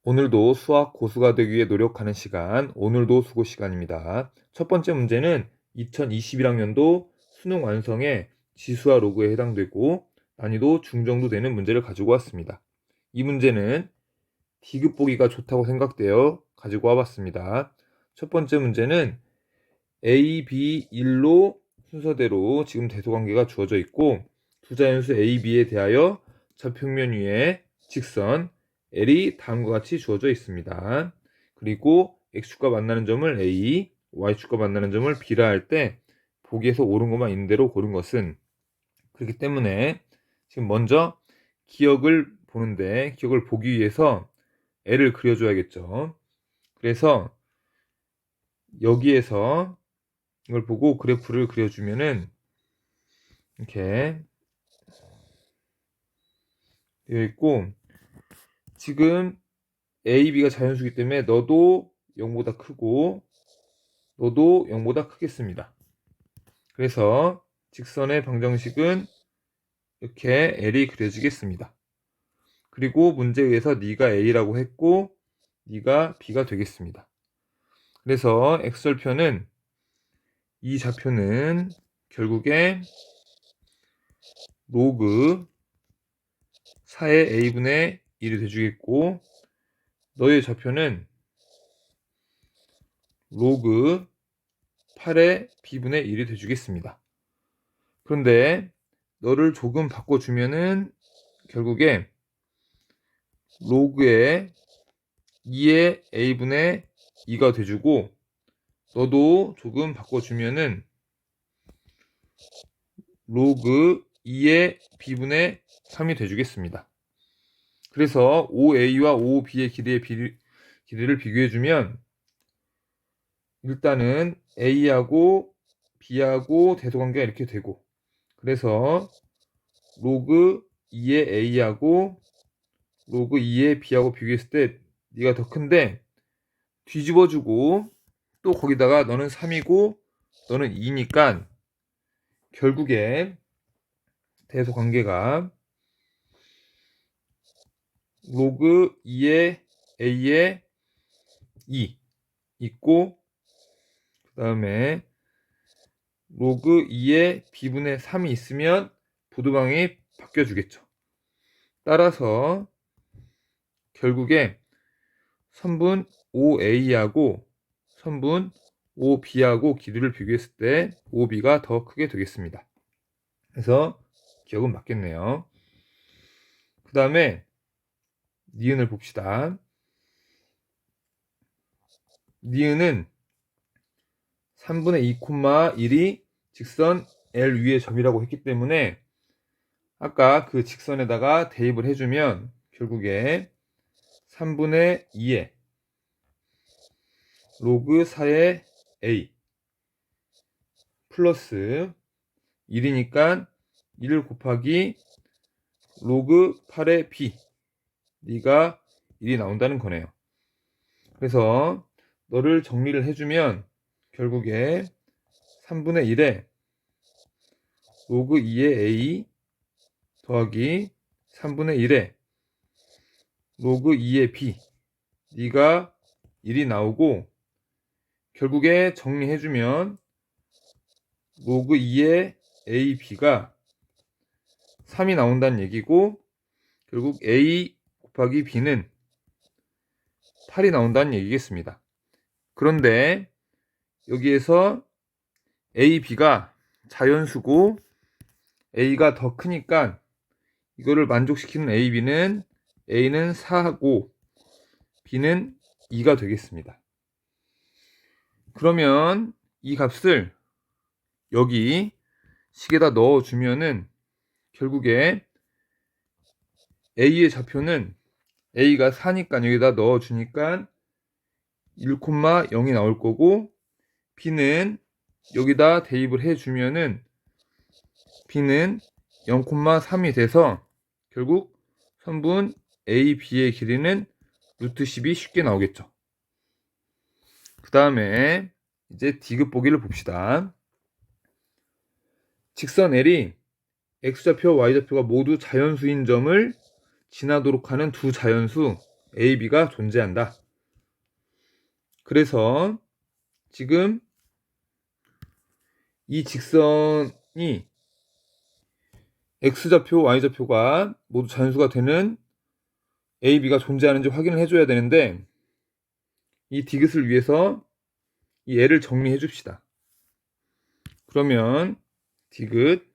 오늘도 수학 고수가 되기 위해 노력하는 시간, 오늘도 수고 시간입니다. 첫 번째 문제는 2021학년도 수능 완성의 지수와 로그에 해당되고 난이도 중정도 되는 문제를 가지고 왔습니다. 이 문제는 디귿 보기가 좋다고 생각되어 가지고 와봤습니다. 첫 번째 문제는 A, B, 1로 순서대로 지금 대소관계가 주어져 있고 두 자연수 A, B에 대하여 좌평면 위에 직선 L이 다음과 같이 주어져 있습니다. 그리고 X축과 만나는 점을 A, Y축과 만나는 점을 B라 할 때 보기에서 옳은 것만 있는 대로 고른 것은 그렇기 때문에 지금 먼저 기억을 보는데 기억을 보기 위해서 L을 그려줘야겠죠. 그래서 여기에서 이걸 보고 그래프를 그려주면은 이렇게 되어 있고 지금 A, B가 자연수이기 때문에 너도 0보다 크고 너도 0보다 크겠습니다. 그래서 직선의 방정식은 이렇게 L이 그려지겠습니다. 그리고 문제에서 네가 A라고 했고 네가 B가 되겠습니다. 그래서 X절편은 이 좌표는 결국에 로그 4의 A분의 1이 돼주겠고 너의 좌표는 로그 8의 B분의 1이 돼주겠습니다. 그런데 너를 조금 바꿔주면은 결국에 로그의 2의 A분의 2가 돼주고 너도 조금 바꿔주면은 로그 2의 B분의 3이 돼주겠습니다. 그래서 5A와 5B의 길이를 비교해주면 일단은 A하고 B하고 대소관계가 이렇게 되고 그래서 로그 2의 A하고 로그 2의 B하고 비교했을 때 네가 더 큰데 뒤집어주고 또 거기다가 너는 3이고 너는 2니까 결국에 대소관계가 로그 2의 A의 2 있고 그 다음에 로그 2의 B분의 3이 있으면 부두방이 바뀌어주겠죠. 따라서 결국에 선분 OA하고 선분 OB하고 길이를 비교했을 때 OB가 더 크게 되겠습니다. 그래서 기억은 맞겠네요. 그 다음에 니은을 봅시다. 니은은 3분의 2,1이 직선 L 위의 점이라고 했기 때문에 아까 그 직선에다가 대입을 해주면 결국에 3분의 2에 로그 4의 A 플러스 1이니까 1 곱하기 로그 8의 B 네가 1이 나온다는 거네요. 그래서 너를 정리를 해주면 결국에 3분의 1에 로그 2의 A 더하기 3분의 1에 로그 2의 B 네가 1이 나오고 결국에 정리해주면 로그 2의 A, B가 3이 나온다는 얘기고 결국 A 곱하기 B는 8이 나온다는 얘기겠습니다. 그런데 여기에서 A, B가 자연수고 A가 더 크니까 이거를 만족시키는 A, B는 A는 4하고 B는 2가 되겠습니다. 그러면 이 값을 여기 식에다 넣어주면은 결국에 A의 좌표는 A가 4니까 여기다 넣어주니까 1,0이 나올 거고 B는 여기다 대입을 해주면은 B는 0,3이 돼서 결국 선분 A, B의 길이는 루트 10이 쉽게 나오겠죠. 그 다음에 이제 디귿 보기를 봅시다. 직선 L이 X좌표와 Y좌표가 모두 자연수인 점을 지나도록 하는 두 자연수 A, B가 존재한다. 그래서 지금 이 직선이 X좌표, Y좌표가 모두 자연수가 되는 A, B가 존재하는지 확인을 해줘야 되는데 이 디귿을 위해서 이 L을 정리해 줍시다. 그러면 디귿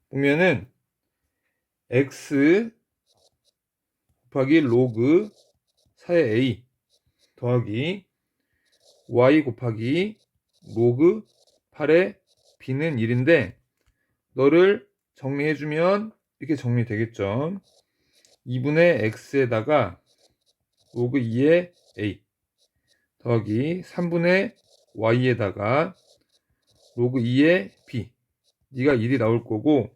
보면은 X 곱하기 로그 4의 A 더하기 Y 곱하기 로그 8의 B는 1인데 너를 정리해주면 이렇게 정리되겠죠. 2분의 X에다가 로그 2의 A 더하기 3분의 Y에다가 로그 2의 B 네가 1이 나올 거고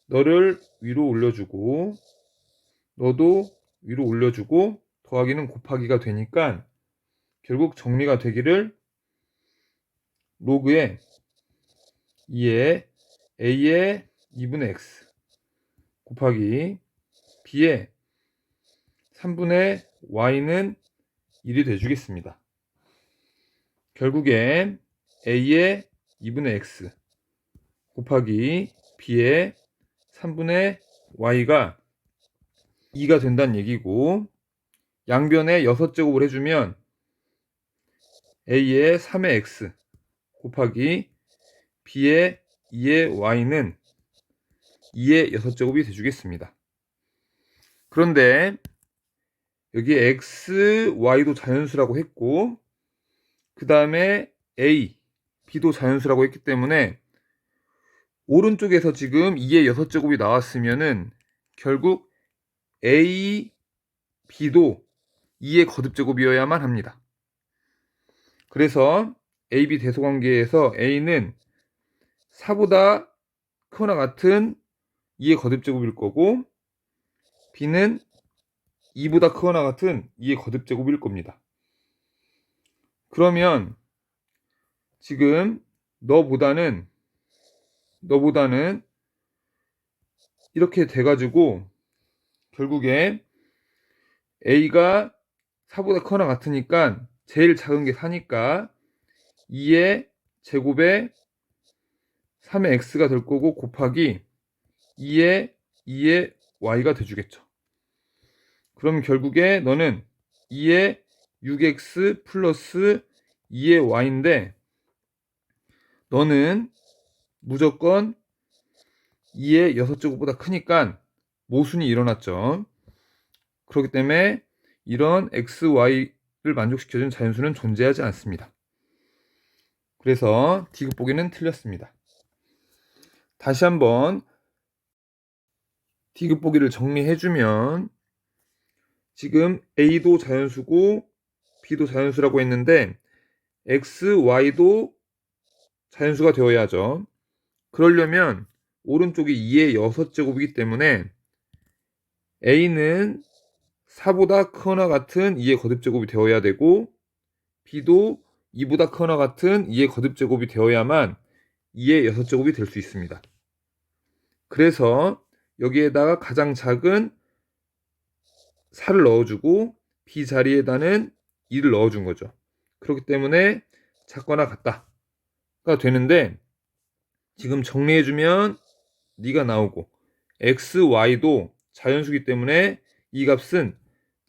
너를 위로 올려주고 너도 위로 올려주고 더하기는 곱하기가 되니까 결국 정리가 되기를 로그에 2의 A의 2분의 X 곱하기 B의 3분의 Y는 1이 돼주겠습니다. 결국에 A의 2분의 X 곱하기 B의 3분의 Y가 2가 된다는 얘기고 양변에 6제곱을 해주면 A의 3의 X 곱하기 B의 2의 Y는 2의 6제곱이 돼주겠습니다. 그런데 여기 X, Y도 자연수라고 했고 그 다음에 A, B도 자연수라고 했기 때문에 오른쪽에서 지금 2의 6제곱이 나왔으면은 결국 A, B도 2의 거듭제곱이어야만 합니다. 그래서 AB 대소관계에서 A는 4보다 크거나 같은 2의 거듭제곱일 거고 B는 2보다 크거나 같은 2의 거듭제곱일 겁니다. 그러면 지금 너보다는 이렇게 돼가지고 결국에 A가 4보다 크거나 같으니까 제일 작은 게 4니까 2의 제곱에 3의 X가 될 거고 곱하기 2의 Y가 돼주겠죠. 그럼 결국에 너는 2의 6X 플러스 2의 Y인데 너는 무조건 2의 6제곱보다 크니까 모순이 일어났죠. 그렇기 때문에 이런 X, Y를 만족시켜준 자연수는 존재하지 않습니다. 그래서 디귿 보기는 틀렸습니다. 다시 한번 디귿 보기를 정리해주면 지금 A도 자연수고 B도 자연수라고 했는데 X, Y도 자연수가 되어야죠. 그러려면 오른쪽이 2의 6제곱이기 때문에 A는 4보다 크거나 같은 2의 거듭제곱이 되어야 되고 B도 2보다 크거나 같은 2의 거듭제곱이 되어야만 2의 6제곱이 될 수 있습니다. 그래서 여기에다가 가장 작은 4를 넣어주고 B 자리에다는 2를 넣어준 거죠. 그렇기 때문에 작거나 같다가 되는데 지금 정리해주면 네가 나오고 X, Y도 자연수기 때문에 이 값은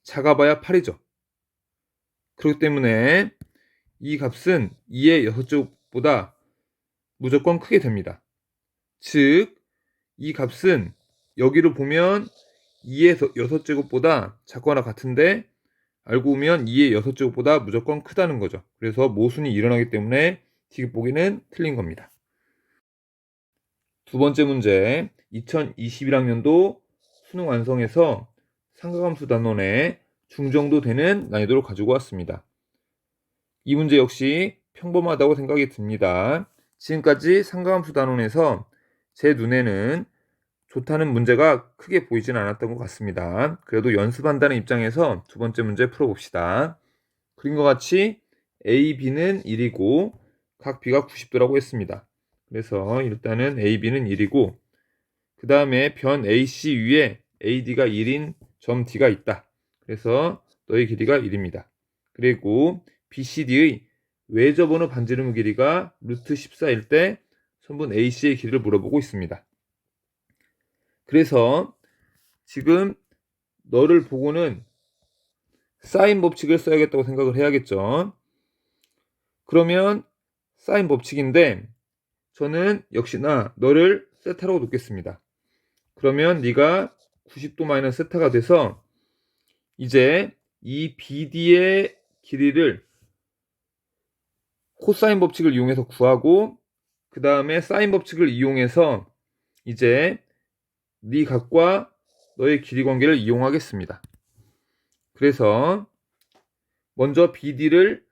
작아봐야 8이죠. 그렇기 때문에 이 값은 2의 6제곱보다 무조건 크게 됩니다. 즉, 이 값은 여기를 보면 2의 6제곱보다 작거나 같은데 알고 보면 2의 6제곱보다 무조건 크다는 거죠. 그래서 모순이 일어나기 때문에 디귿 보기는 틀린 겁니다. 두 번째 문제, 2021학년도 수능 완성에서 삼각함수 단원의 중정도 되는 난이도를 가지고 왔습니다. 이 문제 역시 평범하다고 생각이 듭니다. 지금까지 삼각함수 단원에서 제 눈에는 좋다는 문제가 크게 보이진 않았던 것 같습니다. 그래도 연습한다는 입장에서 두 번째 문제 풀어봅시다. 그림과 같이 A, B는 1이고 각 B가 90도라고 했습니다. 그래서 일단은 A, B는 1이고 그 다음에 변 AC 위에 AD가 1인 점 D가 있다. 그래서 너의 길이가 1입니다. 그리고 BCD의 외접어느 반지름 길이가 루트 14일 때 선분 AC의 길이를 물어보고 있습니다. 그래서 지금 너를 보고는 사인 법칙을 써야겠다고 생각을 해야겠죠. 그러면 사인 법칙인데 저는 역시나 너를 세타라고 놓겠습니다. 그러면 네가 90도 마이너스 세타가 돼서 이제 이 BD의 길이를 코사인 법칙을 이용해서 구하고 그 다음에 사인 법칙을 이용해서 이제 네 각과 너의 길이 관계를 이용하겠습니다. 그래서 먼저 BD를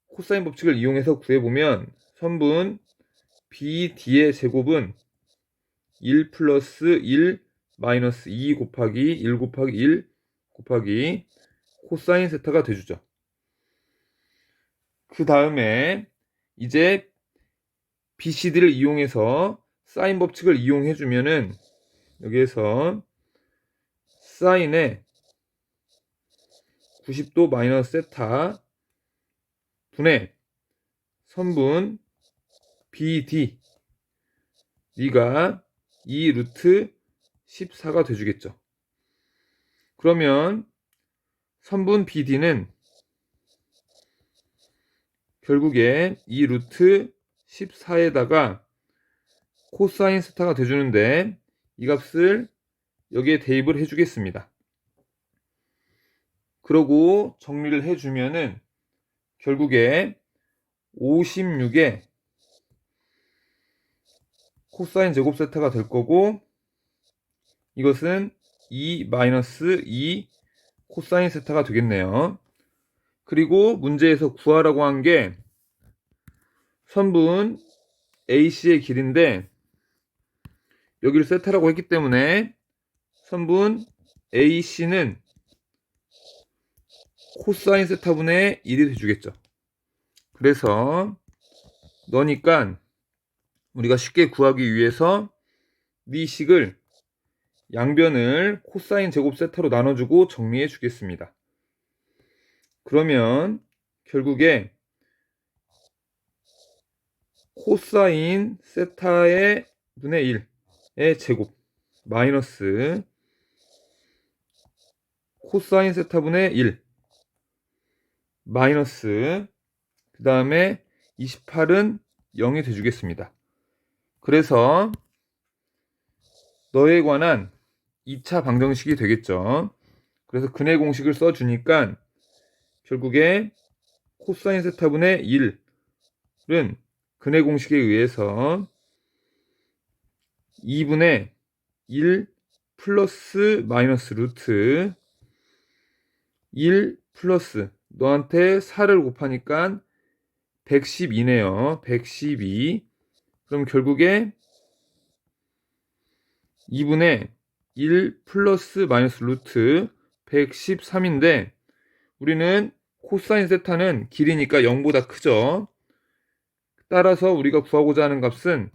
코사인 법칙을 이용해서 구해보면 선분 BD의 제곱은 1 플러스 1 마이너스 2 곱하기 1 곱하기 1 곱하기 코사인 세타가 돼주죠. 그 다음에 이제 BCD를 이용해서 사인 법칙을 이용해주면은 여기에서 사인의 90도 마이너스 세타 분의 선분 BD D가 2 루트 14가 돼주겠죠. 그러면 선분 BD는 결국에 2 루트 14에다가 코사인 세타가 돼주는데 이 값을 여기에 대입을 해주겠습니다. 그러고 정리를 해주면은 결국에 56에 코사인 제곱 세타가 될 거고 이것은 2 마이너스 2 코사인 세타가 되겠네요. 그리고 문제에서 구하라고 한 게 선분 AC의 길인데 여기를 세타라고 했기 때문에 선분 AC는 코사인 세타분의 1이 돼주겠죠. 그래서 너니까 우리가 쉽게 구하기 위해서 네 식을 양변을 코사인 제곱 세타로 나눠주고 정리해 주겠습니다. 그러면 결국에 코사인 세타의 분의 1의 제곱 마이너스 코사인 세타분의 1 마이너스 그 다음에 28은 0이 돼주겠습니다. 그래서 너에 관한 2차 방정식이 되겠죠. 그래서 근의 공식을 써주니까 결국에 코사인 세타분의 1은 근의 공식에 의해서 2분의 1 플러스 마이너스 루트 1 플러스 너한테 4를 곱하니까 112네요. 112. 그럼 결국에 2분의 1 플러스 마이너스 루트 113인데 우리는 코사인 세타는 길이니까 0보다 크죠. 따라서 우리가 구하고자 하는 값은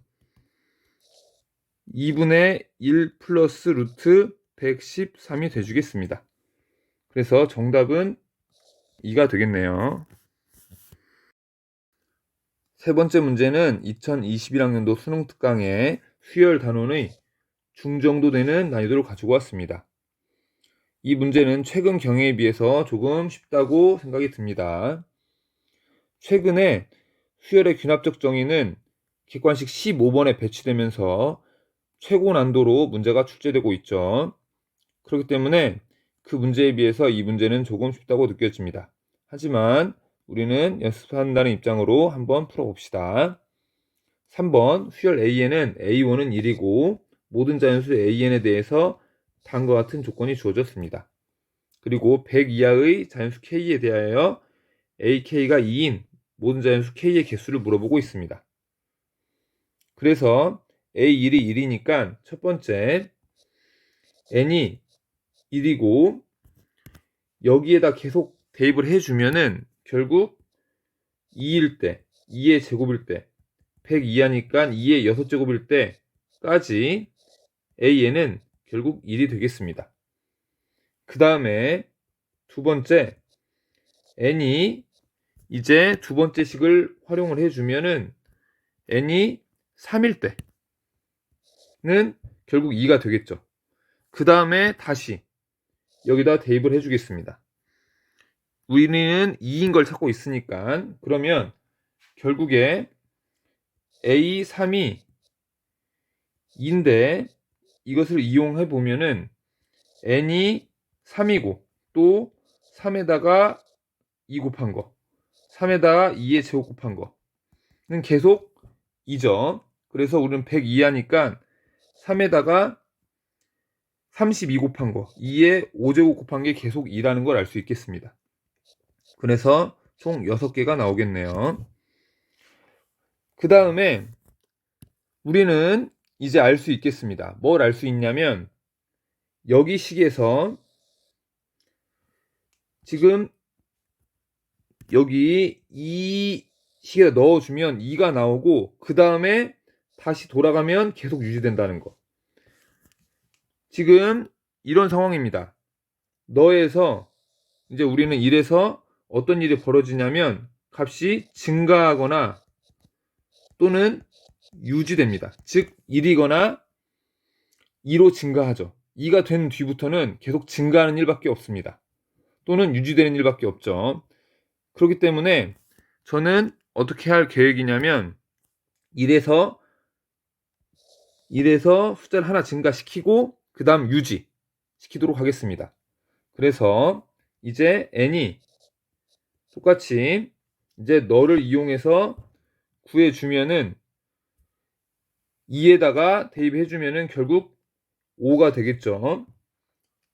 2분의 1 플러스 루트 113이 돼주겠습니다. 그래서 정답은 2가 되겠네요. 세 번째 문제는 2021학년도 수능 특강의 수열 단원의 중정도 되는 난이도를 가지고 왔습니다. 이 문제는 최근 경애에 비해서 조금 쉽다고 생각이 듭니다. 최근에 수열의 귀납적 정의는 객관식 15번에 배치되면서 최고 난도로 문제가 출제되고 있죠. 그렇기 때문에 그 문제에 비해서 이 문제는 조금 쉽다고 느껴집니다. 하지만 우리는 연습한다는 입장으로 한번 풀어봅시다. 3번 수열 A에는 A1은 1이고 모든 자연수 AN에 대해서 다음과 같은 조건이 주어졌습니다. 그리고 100 이하의 자연수 K에 대하여 AK가 2인 모든 자연수 K의 개수를 물어보고 있습니다. 그래서 A1이 1이니까 첫 번째 N이 1이고 여기에다 계속 대입을 해주면은 결국 2일 때 2의 제곱일 때 100 이하니까 2의 6제곱일 때까지 AN은 결국 1이 되겠습니다. 그 다음에 두 번째, n이 이제 두 번째 식을 활용을 해주면은 n이 3일 때는 결국 2가 되겠죠. 그 다음에 다시 여기다 대입을 해주겠습니다. 우리는 2인 걸 찾고 있으니까 그러면 결국에 A3이 2인데 이것을 이용해 보면은 n이 3이고 또 3에다가 2 곱한 거 3에다가 2의 제곱 곱한 거는 계속 2죠. 그래서 우리는 102 하니까 3에다가 32 곱한 거 2의 5제곱 곱한 게 계속 2라는 걸 알 수 있겠습니다. 그래서 총 6개가 나오겠네요. 그 다음에 우리는 이제 알 수 있겠습니다. 뭘 알 수 있냐면 여기 식에서 지금 여기 이 식에다 넣어주면 2가 나오고 그 다음에 다시 돌아가면 계속 유지된다는 거. 지금 이런 상황입니다. 너에서 이제 우리는 1에서 어떤 일이 벌어지냐면 값이 증가하거나 또는 유지됩니다. 즉 1이거나 2로 증가하죠. 2가 된 뒤부터는 계속 증가하는 일밖에 없습니다. 또는 유지되는 일밖에 없죠. 그렇기 때문에 저는 어떻게 할 계획이냐면 1에서 숫자를 하나 증가시키고 그 다음 유지시키도록 하겠습니다. 그래서 이제 n이 똑같이 이제 너를 이용해서 구해주면은 2에다가 대입해주면은 결국 5가 되겠죠.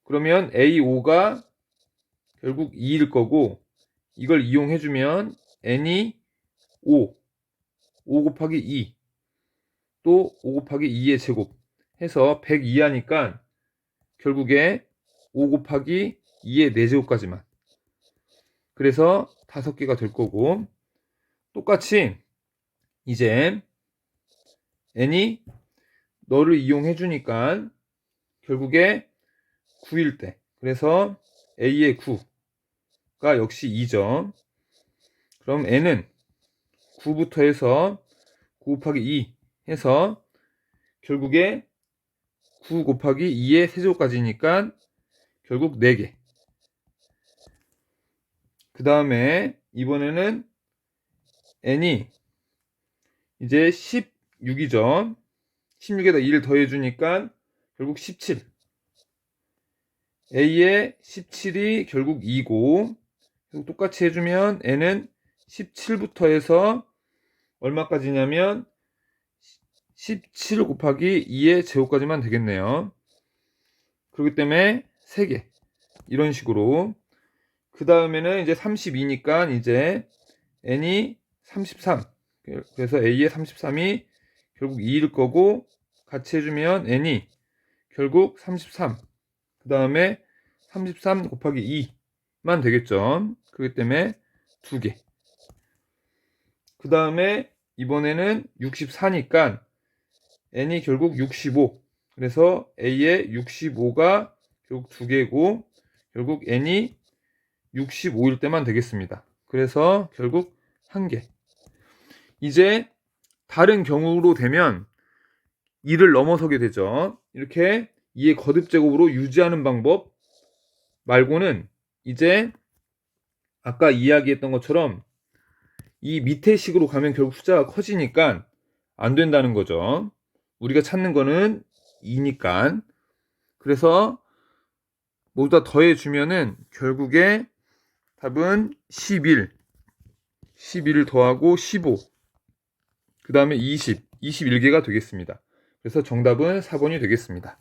그러면 A5가 결국 2일 거고 이걸 이용해주면 n이 5 곱하기 2 또 5 곱하기 2의 제곱 해서 102 하니까 결국에 5 곱하기 2의 4제곱까지만 그래서 5개가 될 거고 똑같이 이제 n이 너를 이용해 주니까 결국에 9일 때 그래서 a의 9가 역시 2죠. 그럼 n은 9부터 해서 9 곱하기 2 해서 결국에 9 곱하기 2의 세제곱까지니까 결국 4개. 그 다음에 이번에는 n이 이제 16이죠. 16에다 2를 더해주니까 결국 17. a의 17이 결국 2고 똑같이 해주면 n은 17부터 해서 얼마까지냐면 17 곱하기 2의 제곱까지만 되겠네요. 그렇기 때문에 3개 이런 식으로 그 다음에는 이제 32니까 이제 n이 33 그래서 a의 33이 결국 2일 거고 같이 해주면 n이 결국 33 그 다음에 33 곱하기 2만 되겠죠. 그렇기 때문에 2개. 그 다음에 이번에는 64니까 n이 결국 65 그래서 a의 65가 결국 2개고 결국 n이 65일 때만 되겠습니다. 그래서 결국 1개. 이제 다른 경우로 되면 2를 넘어서게 되죠. 이렇게 2의 거듭제곱으로 유지하는 방법 말고는 이제 아까 이야기했던 것처럼 이 밑에 식으로 가면 결국 숫자가 커지니까 안 된다는 거죠. 우리가 찾는 거는 2니까. 그래서 모두 다 더해주면은 결국에 답은 11. 11을 더하고 15. 그 다음에 20. 21개가 되겠습니다. 그래서 정답은 4번이 되겠습니다.